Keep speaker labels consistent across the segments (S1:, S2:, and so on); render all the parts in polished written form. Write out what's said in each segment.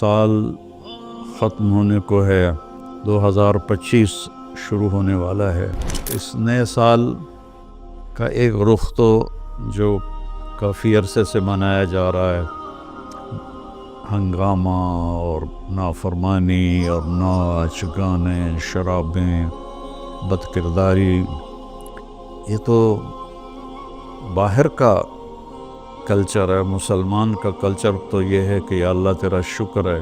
S1: سال ختم ہونے کو ہے، 2025 شروع ہونے والا ہے۔ اس نئے سال کا ایک رخ تو جو کافی عرصے سے منایا جا رہا ہے، ہنگامہ اور نافرمانی اور ناچ گانے، شرابیں، بد کرداری، یہ تو باہر کا کلچر ہے۔ مسلمان کا کلچر تو یہ ہے کہ یا اللہ تیرا شکر ہے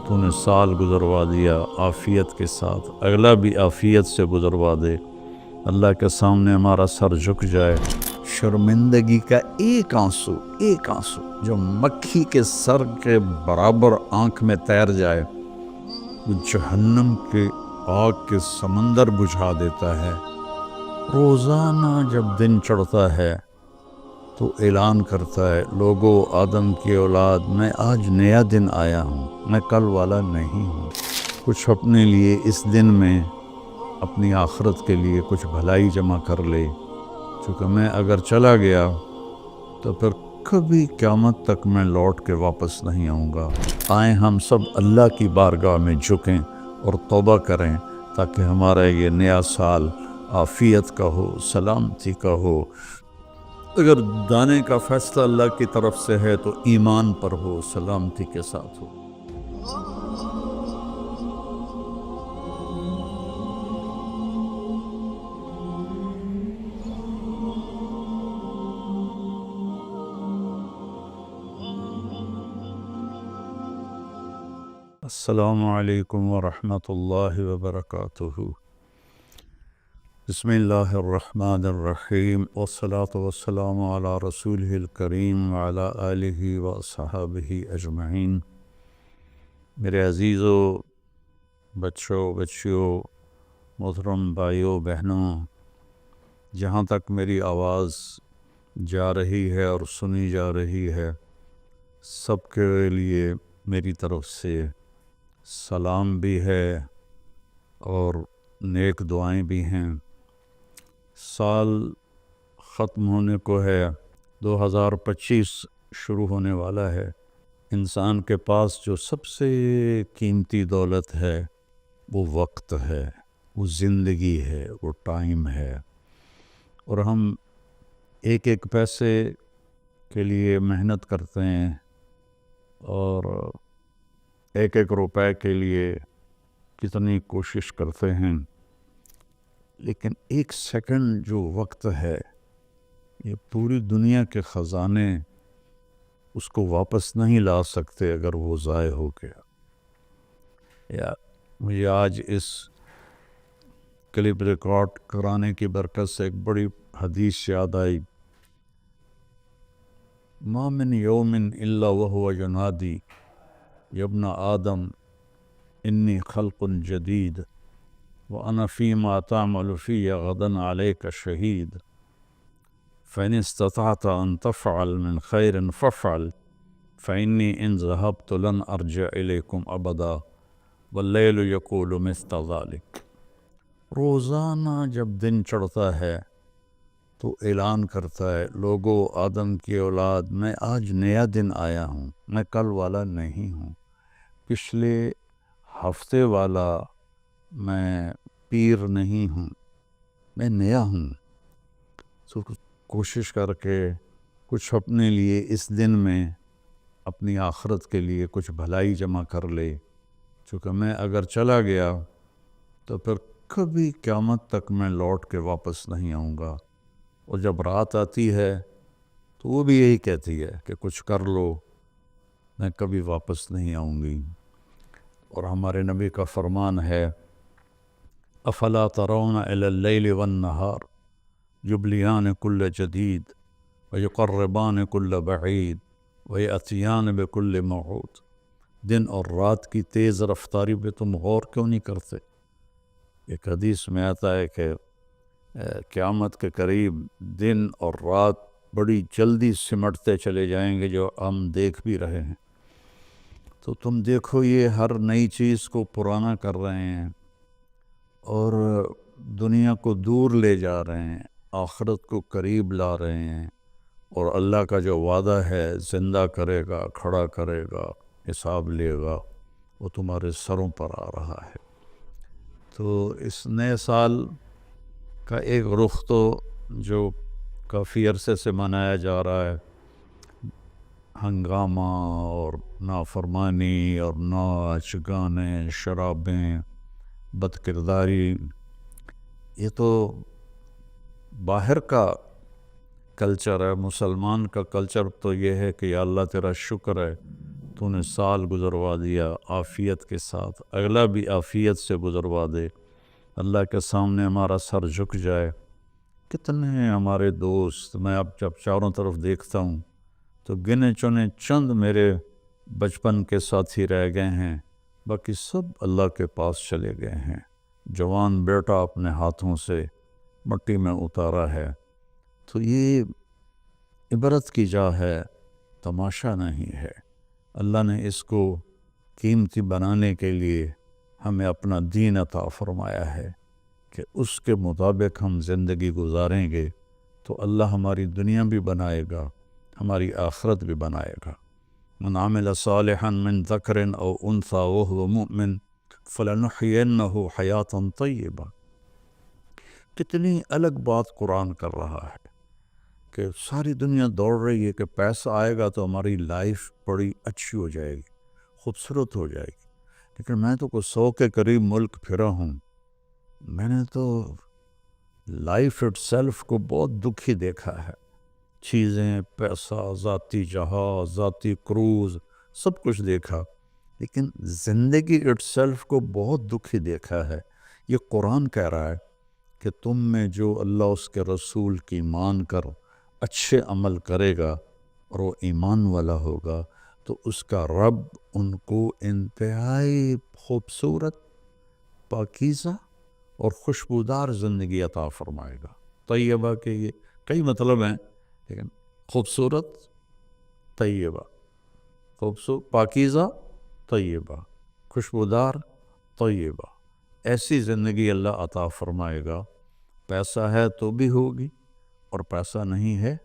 S1: تو نے سال گزروا دیا عافیت کے ساتھ، اگلا بھی عافیت سے گزروا دے، اللہ کے سامنے ہمارا سر جھک جائے۔ شرمندگی کا ایک آنسو جو مکھی کے سر کے برابر آنکھ میں تیر جائے، وہ جہنم کے آگ کے سمندر بجھا دیتا ہے۔ روزانہ جب دن چڑھتا ہے تو اعلان کرتا ہے، لوگو آدم کی اولاد، میں آج نیا دن آیا ہوں، میں کل والا نہیں ہوں۔ کچھ اپنے لیے اس دن میں اپنی آخرت کے لیے کچھ بھلائی جمع کر لے، چونکہ میں اگر چلا گیا تو پھر کبھی قیامت تک میں لوٹ کے واپس نہیں آؤں گا۔ آئیں ہم سب اللہ کی بارگاہ میں جھکیں اور توبہ کریں تاکہ ہمارا یہ نیا سال عافیت کا ہو، سلامتی کا ہو۔ اگر دانے کا فیصلہ اللہ کی طرف سے ہے تو ایمان پر ہو، سلامتی کے ساتھ ہو۔ السلام علیکم ورحمۃ اللہ وبرکاتہ۔ بسم اللہ الرحمن الرحیم، والصلاة والسلام علی رسولہ الکریم وعلی آلہ وصحابہ اجمعین۔ میرے عزیزو، بچوں، بچیوں، محترم بھائیوں، بہنوں، جہاں تک میری آواز جا رہی ہے اور سنی جا رہی ہے، سب کے لیے میری طرف سے سلام بھی ہے اور نیک دعائیں بھی ہیں۔ سال ختم ہونے کو ہے، 2025 شروع ہونے والا ہے۔ انسان کے پاس جو سب سے قیمتی دولت ہے وہ وقت ہے، وہ زندگی ہے، وہ ٹائم ہے، اور ہم ایک ایک پیسے کے لیے محنت کرتے ہیں اور ایک ایک روپے کے لیے کتنی کوشش کرتے ہیں، لیکن ایک سیکنڈ جو وقت ہے، یہ پوری دنیا کے خزانے اس کو واپس نہیں لا سکتے اگر وہ ضائع ہو گیا۔ یا مجھے آج اس کلپ ریکارڈ کرانے کی برکت سے ایک بڑی حدیث یاد آئی، ما من یوم الا وهو ینادی یا ابن آدم انی خلق جدید وَأَنَا فِي مَا تَعْمَلُ فِيَّ غَدًا عَلَيْكَ شَهِيدٌ فَإِنِ اسْتَطَعْتَ أَن تَفْعَلَ مِنْ خَيْرٍ فَافْعَلْ فَإِنِّي إِنْ ذَهَبْتُ لَنْ أَرْجِعَ إِلَيْكُمْ أَبَدًا وَاللَّيْلُ يَقُولُ مِثْلَ ذَلِكَ۔ روزانہ جب دن چڑھتا ہے تو اعلان کرتا ہے، لوگو آدم کی اولاد، میں آج نیا دن آیا ہوں، میں کل والا نہیں ہوں، پچھلے ہفتے والا میں پیر نہیں ہوں، میں نیا ہوں۔ تو کوشش کر کے کچھ اپنے لیے اس دن میں اپنی آخرت کے لیے کچھ بھلائی جمع کر لے، چونکہ میں اگر چلا گیا تو پھر کبھی قیامت تک میں لوٹ کے واپس نہیں آؤں گا۔ اور جب رات آتی ہے تو وہ بھی یہی کہتی ہے کہ کچھ کر لو، میں کبھی واپس نہیں آؤں گی۔ اور ہمارے نبی کا فرمان ہے، افلا ترون الی اللیل والنہار یبلیان کل جدید ویقربان کل بعید ویأتیان بکل موعود۔ دن اور رات کی تیز رفتاری پہ تم غور کیوں نہیں کرتے؟ ایک حدیث میں آتا ہے کہ قیامت کے قریب دن اور رات بڑی جلدی سمٹتے چلے جائیں گے، جو ہم دیکھ بھی رہے ہیں۔ تو تم دیکھو، یہ ہر نئی چیز کو پرانا کر رہے ہیں اور دنیا کو دور لے جا رہے ہیں، آخرت کو قریب لا رہے ہیں، اور اللہ کا جو وعدہ ہے، زندہ کرے گا، کھڑا کرے گا، حساب لے گا، وہ تمہارے سروں پر آ رہا ہے۔ تو اس نئے سال کا ایک رخ تو جو کافی عرصے سے منایا جا رہا ہے، ہنگامہ اور نافرمانی اور ناچ گانے، شرابیں، بد کرداری، یہ تو باہر کا کلچر ہے۔ مسلمان کا کلچر تو یہ ہے کہ یا اللہ تیرا شکر ہے تو نے سال گزروا دیا عافیت کے ساتھ، اگلا بھی عافیت سے گزروا دے، اللہ کے سامنے ہمارا سر جھک جائے۔ کتنے ہمارے دوست، میں اب جب چاروں طرف دیکھتا ہوں تو گنے چنے چند میرے بچپن کے ساتھی رہ گئے ہیں، باقی سب اللہ کے پاس چلے گئے ہیں۔ جوان بیٹا اپنے ہاتھوں سے مٹی میں اتارا ہے۔ تو یہ عبرت کی جا ہے، تماشا نہیں ہے۔ اللہ نے اس کو قیمتی بنانے کے لیے ہمیں اپنا دین عطا فرمایا ہے کہ اس کے مطابق ہم زندگی گزاریں گے تو اللہ ہماری دنیا بھی بنائے گا، ہماری آخرت بھی بنائے گا۔ من عمل صالحا من ذکر او انثى وهو مؤمن فلنحینہ حیاتا طیبہ۔ کتنی الگ بات قرآن کر رہا ہے کہ ساری دنیا دوڑ رہی ہے کہ پیسہ آئے گا تو ہماری لائف بڑی اچھی ہو جائے گی، خوبصورت ہو جائے گی، لیکن میں تو کوئی 100 کے قریب ملک پھرا ہوں، میں نے تو لائف اٹ سیلف کو بہت دکھی دیکھا ہے۔ چیزیں، پیسہ، ذاتی جہاز، ذاتی کروز، سب کچھ دیکھا، لیکن زندگی اٹ سیلف کو بہت دکھی دیکھا ہے۔ یہ قرآن کہہ رہا ہے کہ تم میں جو اللہ اس کے رسول کی مان کر اچھے عمل کرے گا اور وہ ایمان والا ہوگا تو اس کا رب ان کو انتہائی خوبصورت، پاکیزہ اور خوشبودار زندگی عطا فرمائے گا۔ طیبہ کے یہ کئی مطلب ہیں، لیکن خوبصورت، طیبہ، پاکیزہ، طیبہ، خوشبودار، طیبہ، ایسی زندگی اللہ عطا فرمائے گا۔ پیسہ ہے تو بھی ہوگی اور پیسہ نہیں ہے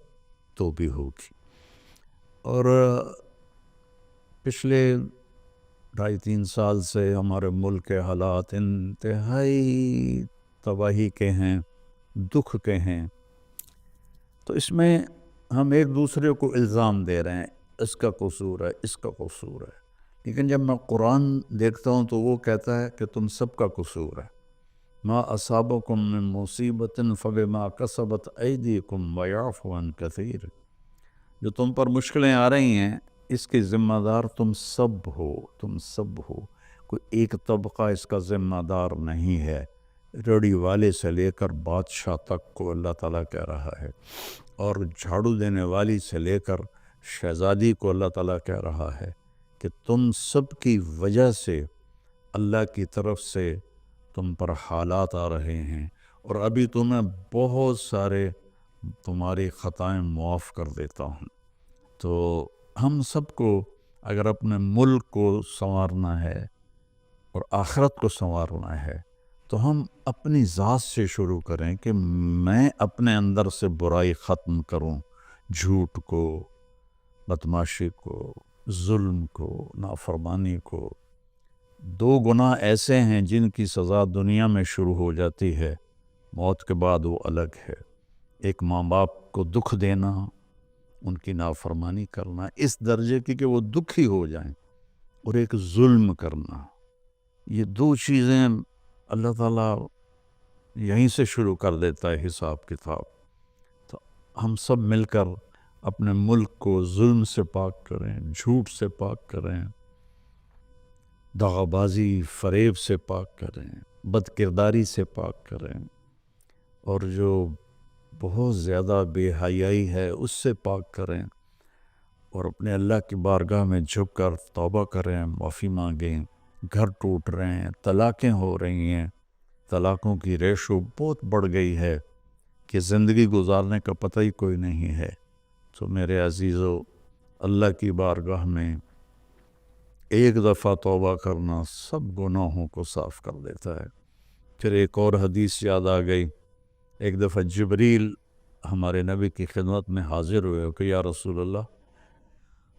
S1: تو بھی ہوگی۔ اور پچھلے 2.5-3 سال سے ہمارے ملک کے حالات انتہائی تباہی کے ہیں، دکھ کے ہیں، تو اس میں ہم ایک دوسرے کو الزام دے رہے ہیں، اس کا قصور ہے، اس کا قصور ہے، لیکن جب میں قرآن دیکھتا ہوں تو وہ کہتا ہے کہ تم سب کا قصور ہے۔ ما اصابکم من مصیبت فبما کسبت ایدیکم ویعفو عن کثیر۔ جو تم پر مشکلیں آ رہی ہیں اس کی ذمہ دار تم سب ہو، تم سب ہو، کوئی ایک طبقہ اس کا ذمہ دار نہیں ہے۔ ریڑھی والے سے لے کر بادشاہ تک کو اللہ تعالیٰ کہہ رہا ہے، اور جھاڑو دینے والی سے لے کر شہزادی کو اللہ تعالیٰ کہہ رہا ہے کہ تم سب کی وجہ سے اللہ کی طرف سے تم پر حالات آ رہے ہیں، اور ابھی تمہیں بہت سارے تمہاری خطائیں معاف کر دیتا ہوں۔ تو ہم سب کو اگر اپنے ملک کو سنوارنا ہے اور آخرت کو سنوارنا ہے تو ہم اپنی ذات سے شروع کریں کہ میں اپنے اندر سے برائی ختم کروں، جھوٹ کو، بدمعاشی کو، ظلم کو، نافرمانی کو۔ 2 گناہ ایسے ہیں جن کی سزا دنیا میں شروع ہو جاتی ہے، موت کے بعد وہ الگ ہے۔ ایک ماں باپ کو دکھ دینا، ان کی نافرمانی کرنا اس درجے کی کہ وہ دکھی ہو جائیں، اور ایک ظلم کرنا، یہ 2 چیزیں اللہ تعالیٰ یہیں سے شروع کر دیتا ہے حساب کتاب۔ تو ہم سب مل کر اپنے ملک کو ظلم سے پاک کریں، جھوٹ سے پاک کریں، دغا بازی، فریب سے پاک کریں، بد کرداری سے پاک کریں، اور جو بہت زیادہ بے حیائی ہے اس سے پاک کریں، اور اپنے اللہ کی بارگاہ میں جھک کر توبہ کریں، معافی مانگیں۔ گھر ٹوٹ رہے ہیں، طلاقیں ہو رہی ہیں، طلاقوں کی ریشو بہت بڑھ گئی ہے کہ زندگی گزارنے کا پتہ ہی کوئی نہیں ہے۔ تو میرے عزیزو، اللہ کی بارگاہ میں ایک دفعہ توبہ کرنا سب گناہوں کو صاف کر دیتا ہے۔ پھر ایک اور حدیث یاد آ گئی، ایک دفعہ جبریل ہمارے نبی کی خدمت میں حاضر ہوئے کہ یا رسول اللہ،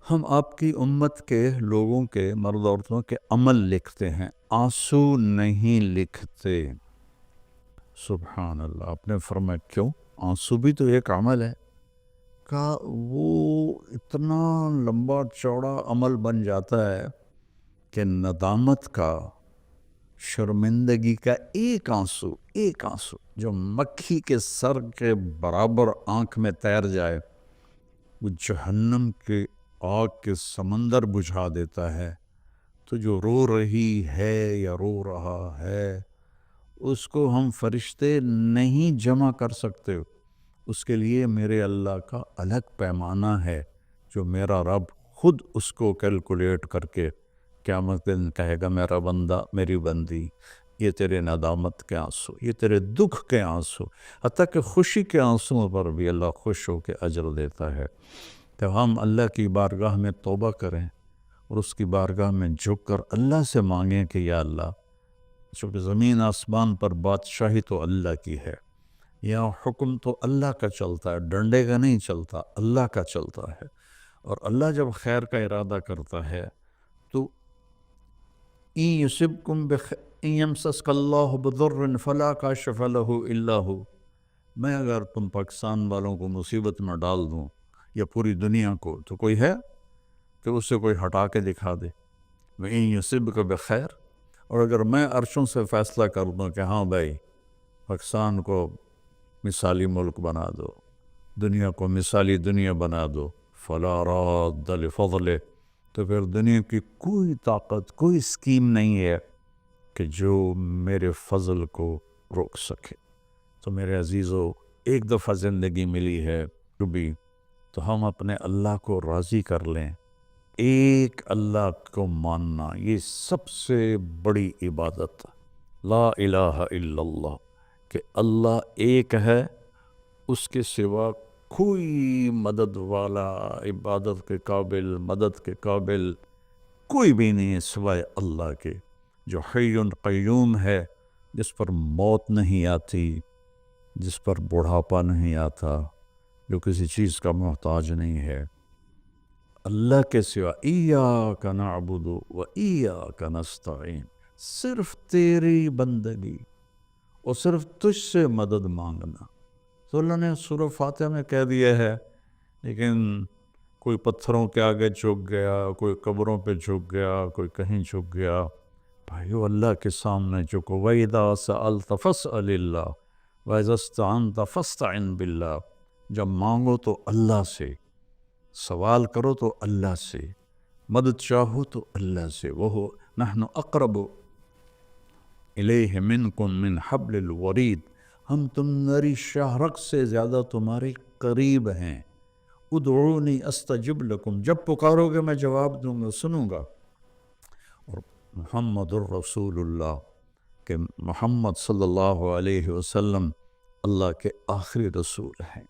S1: ہم آپ کی امت کے لوگوں کے مرد عورتوں کے عمل لکھتے ہیں، آنسو نہیں لکھتے۔ سبحان اللہ۔ آپ نے فرمایا کیوں؟ آنسو بھی تو ایک عمل ہے۔ کہا وہ اتنا لمبا چوڑا عمل بن جاتا ہے کہ ندامت کا، شرمندگی کا ایک آنسو جو مکھی کے سر کے برابر آنکھ میں تیر جائے، وہ جہنم کے آگ کے سمندر بجھا دیتا ہے۔ تو جو رو رہی ہے یا رو رہا ہے، اس کو ہم فرشتے نہیں جمع کر سکتے۔ اس کے لیے میرے اللہ کا الگ پیمانہ ہے، جو میرا رب خود اس کو کیلکولیٹ کر کے قیامت کے دن کہے گا، میرا بندہ، میری بندی، یہ تیرے ندامت کے آنسو، یہ تیرے دکھ کے آنسو، حتیٰ کہ خوشی کے آنسوں پر بھی اللہ خوش ہو کے اجر دیتا ہے۔ تو ہم اللہ کی بارگاہ میں توبہ کریں اور اس کی بارگاہ میں جھک کر اللہ سے مانگیں کہ یا اللہ، چونکہ زمین آسمان پر بادشاہی تو اللہ کی ہے، یہاں حکم تو اللہ کا چلتا ہے، ڈنڈے کا نہیں چلتا، اللہ کا چلتا ہے۔ اور اللہ جب خیر کا ارادہ کرتا ہے تو إِن يُصِبْكُم إِن يَمْسَسْكَ اللَّهُ بِضُرٍّ فَلَا كَاشِفَ لَهُ إِلَّا هُوَ۔ میں اگر تم پاکستان والوں کو مصیبت میں ڈال دوں یا پوری دنیا کو، تو کوئی ہے کہ اسے کوئی ہٹا کے دکھا دے؟ وَإِن يُصِبْكَ بِخَيْرٍ، اور اگر میں عرشوں سے فیصلہ کر دوں کہ ہاں بھائی پاکستان کو مثالی ملک بنا دو، دنیا کو مثالی دنیا بنا دو، فَلَا رَادَّ لِفَضْلِهِ، تو پھر دنیا کی کوئی طاقت، کوئی اسکیم نہیں ہے کہ جو میرے فضل کو روک سکے۔ تو میرے عزیزو، ایک دفعہ زندگی ملی ہے جو بھی، تو ہم اپنے اللہ کو راضی کر لیں۔ ایک اللہ کو ماننا، یہ سب سے بڑی عبادت، لا الہ الا اللہ، کہ اللہ ایک ہے، اس کے سوا کوئی مدد والا، عبادت کے قابل، مدد کے قابل کوئی بھی نہیں ہے سوائے اللہ کے، جو حی قیوم ہے، جس پر موت نہیں آتی، جس پر بڑھاپا نہیں آتا، جو کسی چیز کا محتاج نہیں ہے۔ اللہ کے سوا ایاک نعبد و ایاک نستعین، صرف تیری بندگی اور صرف تجھ سے مدد مانگنا۔ تو اللہ نے سورہ فاتحہ میں کہہ دیا ہے، لیکن کوئی پتھروں کے آگے جھک گیا، کوئی قبروں پہ جھک گیا، کوئی کہیں جھک گیا۔ بھائیو، اللہ کے سامنے جھکو۔ وَإِذَا سَأَلْتَ فَاسْأَلِ اللَّهَ وَإِذَا اسْتَعَنْتَ فَاسْتَعِنْ بِاللَّهِ، جب مانگو تو اللہ سے، سوال کرو تو اللہ سے، مدد چاہو تو اللہ سے۔ وہ نحن اقرب الیہ منکم من حبل الورید، ہم تمہاری شاہ رگ سے زیادہ تمہارے قریب ہیں۔ ادعونی استجب لکم، جب پکارو گے میں جواب دوں گا، سنوں گا۔ اور محمد الرسول اللہ، کہ محمد صلی اللہ علیہ وسلم اللہ کے آخری رسول ہیں۔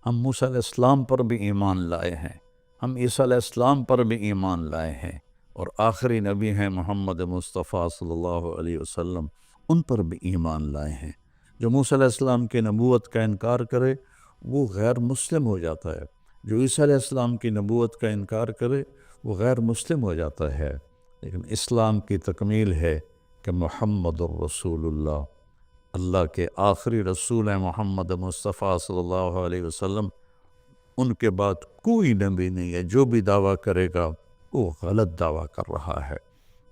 S1: ہم موسیٰ علیہ السلام پر بھی ایمان لائے ہیں، ہم عیسیٰ علیہ السلام پر بھی ایمان لائے ہیں، اور آخری نبی ہیں محمد مصطفیٰ صلی اللہ علیہ وسلم، ان پر بھی ایمان لائے ہیں۔ جو موسیٰ علیہ السلام کی نبوت کا انکار کرے وہ غیر مسلم ہو جاتا ہے، جو عیسیٰ علیہ السلام کی نبوت کا انکار کرے وہ غیر مسلم ہو جاتا ہے۔ لیکن اسلام کی تکمیل ہے کہ محمد الرسول اللہ، اللہ کے آخری رسول ہیں محمد مصطفیٰ صلی اللہ علیہ وسلم، ان کے بعد کوئی نبی نہیں ہے۔ جو بھی دعویٰ کرے گا وہ غلط دعویٰ کر رہا ہے۔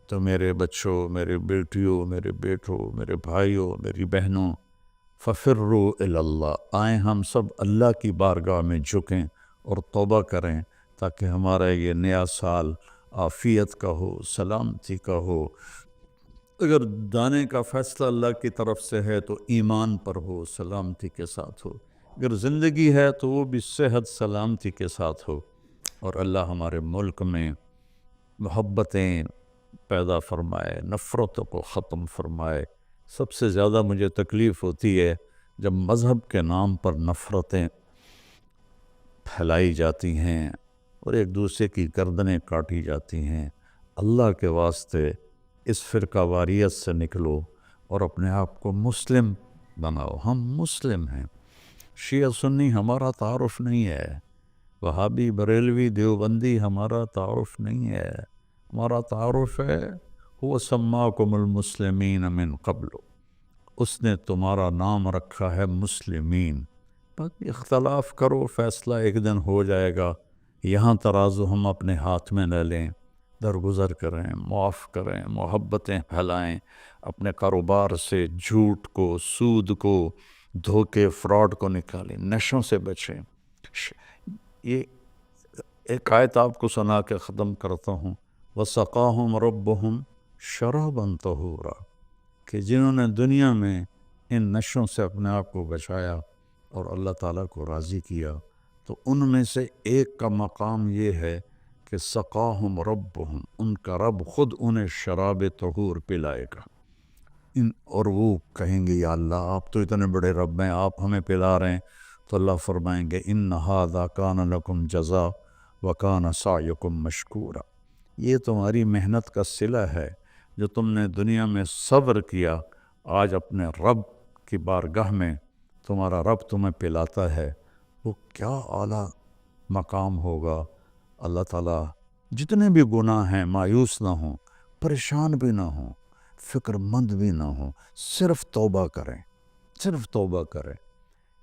S1: تو میرے بچوں، میرے بیٹیوں، میرے بیٹوں، میرے بھائیوں، میری بہنوں، ففروا الی اللہ، آئیں ہم سب اللہ کی بارگاہ میں جھکیں اور توبہ کریں، تاکہ ہمارا یہ نیا سال عافیت کا ہو، سلامتی کا ہو۔ اگر دانے کا فیصلہ اللہ کی طرف سے ہے تو ایمان پر ہو، سلامتی کے ساتھ ہو۔ اگر زندگی ہے تو وہ بھی صحت سلامتی کے ساتھ ہو، اور اللہ ہمارے ملک میں محبتیں پیدا فرمائے، نفرتوں کو ختم فرمائے۔ سب سے زیادہ مجھے تکلیف ہوتی ہے جب مذہب کے نام پر نفرتیں پھیلائی جاتی ہیں اور ایک دوسرے کی گردنیں کاٹی جاتی ہیں۔ اللہ کے واسطے اس فرقہ واریت سے نکلو اور اپنے آپ کو مسلم بناؤ۔ ہم مسلم ہیں، شیعہ سنی ہمارا تعارف نہیں ہے، وہابی بریلوی دیوبندی ہمارا تعارف نہیں ہے، ہمارا تعارف ہے هو سماکم المسلمین من قبل، اس نے تمہارا نام رکھا ہے مسلمین۔ باقی اختلاف کرو، فیصلہ ایک دن ہو جائے گا، یہاں ترازو ہم اپنے ہاتھ میں نہ لیں، درگزر کریں، معاف کریں، محبتیں پھیلائیں، اپنے کاروبار سے جھوٹ کو، سود کو، دھوکے، فراڈ کو نکالیں، نشوں سے بچیں۔ یہ ایک آیت آپ کو سنا کے ختم کرتا ہوں، وَسَقَاهُمْ رَبُّهُمْ شَرَابًا طَهُورًا، کہ جنہوں نے دنیا میں ان نشوں سے اپنے آپ کو بچایا اور اللہ تعالیٰ کو راضی کیا، تو ان میں سے ایک کا مقام یہ ہے کہ سقاہم ربہم، ان کا رب خود انہیں شراب طہور پلائے گا۔ اور وہ کہیں گے یا اللہ آپ تو اتنے بڑے رب ہیں، آپ ہمیں پلا رہے ہیں، تو اللہ فرمائیں گے ان ھذا کان لکم جزاء وکان سعیکم مشکورا، یہ تمہاری محنت کا صلہ ہے، جو تم نے دنیا میں صبر کیا، آج اپنے رب کی بارگاہ میں تمہارا رب تمہیں پلاتا ہے، وہ کیا اعلیٰ مقام ہوگا۔ اللہ تعالیٰ جتنے بھی گناہ ہیں مایوس نہ ہوں، پریشان بھی نہ ہوں، فکر مند بھی نہ ہوں، صرف توبہ کریں، صرف توبہ کریں۔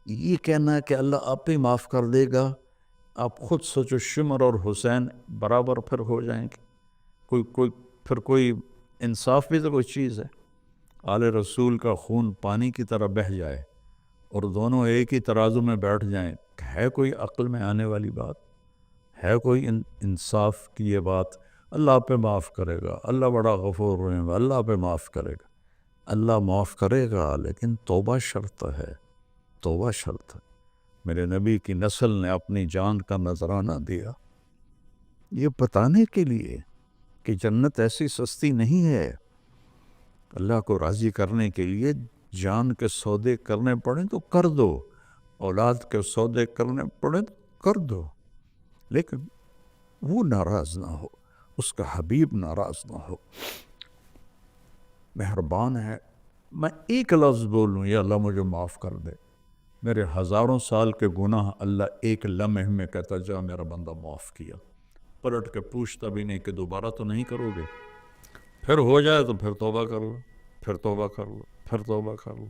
S1: یہ کہنا ہے کہ اللہ آپ ہی معاف کر دے گا، آپ خود سوچو شمر اور حسین برابر پھر ہو جائیں گے، کوئی انصاف بھی تو کوئی چیز ہے۔ آل رسول کا خون پانی کی طرح بہہ جائے اور دونوں ایک ہی ترازو میں بیٹھ جائیں، ہے کوئی عقل میں آنے والی بات؟ ہے کوئی انصاف کی یہ بات؟ اللہ پہ معاف کرے گا، اللہ بڑا غفور رحیم، اللہ پہ معاف کرے گا، اللہ معاف کرے گا، لیکن توبہ شرط ہے، توبہ شرط ہے۔ میرے نبی کی نسل نے اپنی جان کا نذرانہ دیا یہ بتانے کے لیے کہ جنت ایسی سستی نہیں ہے، اللہ کو راضی کرنے کے لیے جان کے سودے کرنے پڑیں تو کر دو، اولاد کے سودے کرنے پڑیں تو کر دو، لیکن وہ ناراض نہ ہو، اس کا حبیب ناراض نہ ہو۔ مہربان ہے، میں ایک لفظ بولوں یا اللہ مجھے معاف کر دے، میرے ہزاروں سال کے گناہ اللہ ایک لمحے میں کہتا جا میرا بندہ معاف کیا، پلٹ کے پوچھتا بھی نہیں کہ دوبارہ تو نہیں کرو گے، پھر ہو جائے تو پھر توبہ کر لو، پھر توبہ کر لو، پھر توبہ کر لو۔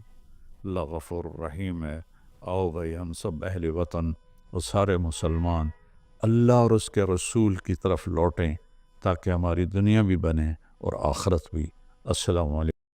S1: اللہ غفور رحیم ہے۔ آؤ بھائی ہم سب اہل وطن اور سارے مسلمان اللہ اور اس کے رسول کی طرف لوٹیں تاکہ ہماری دنیا بھی بنے اور آخرت بھی۔ السلام علیکم۔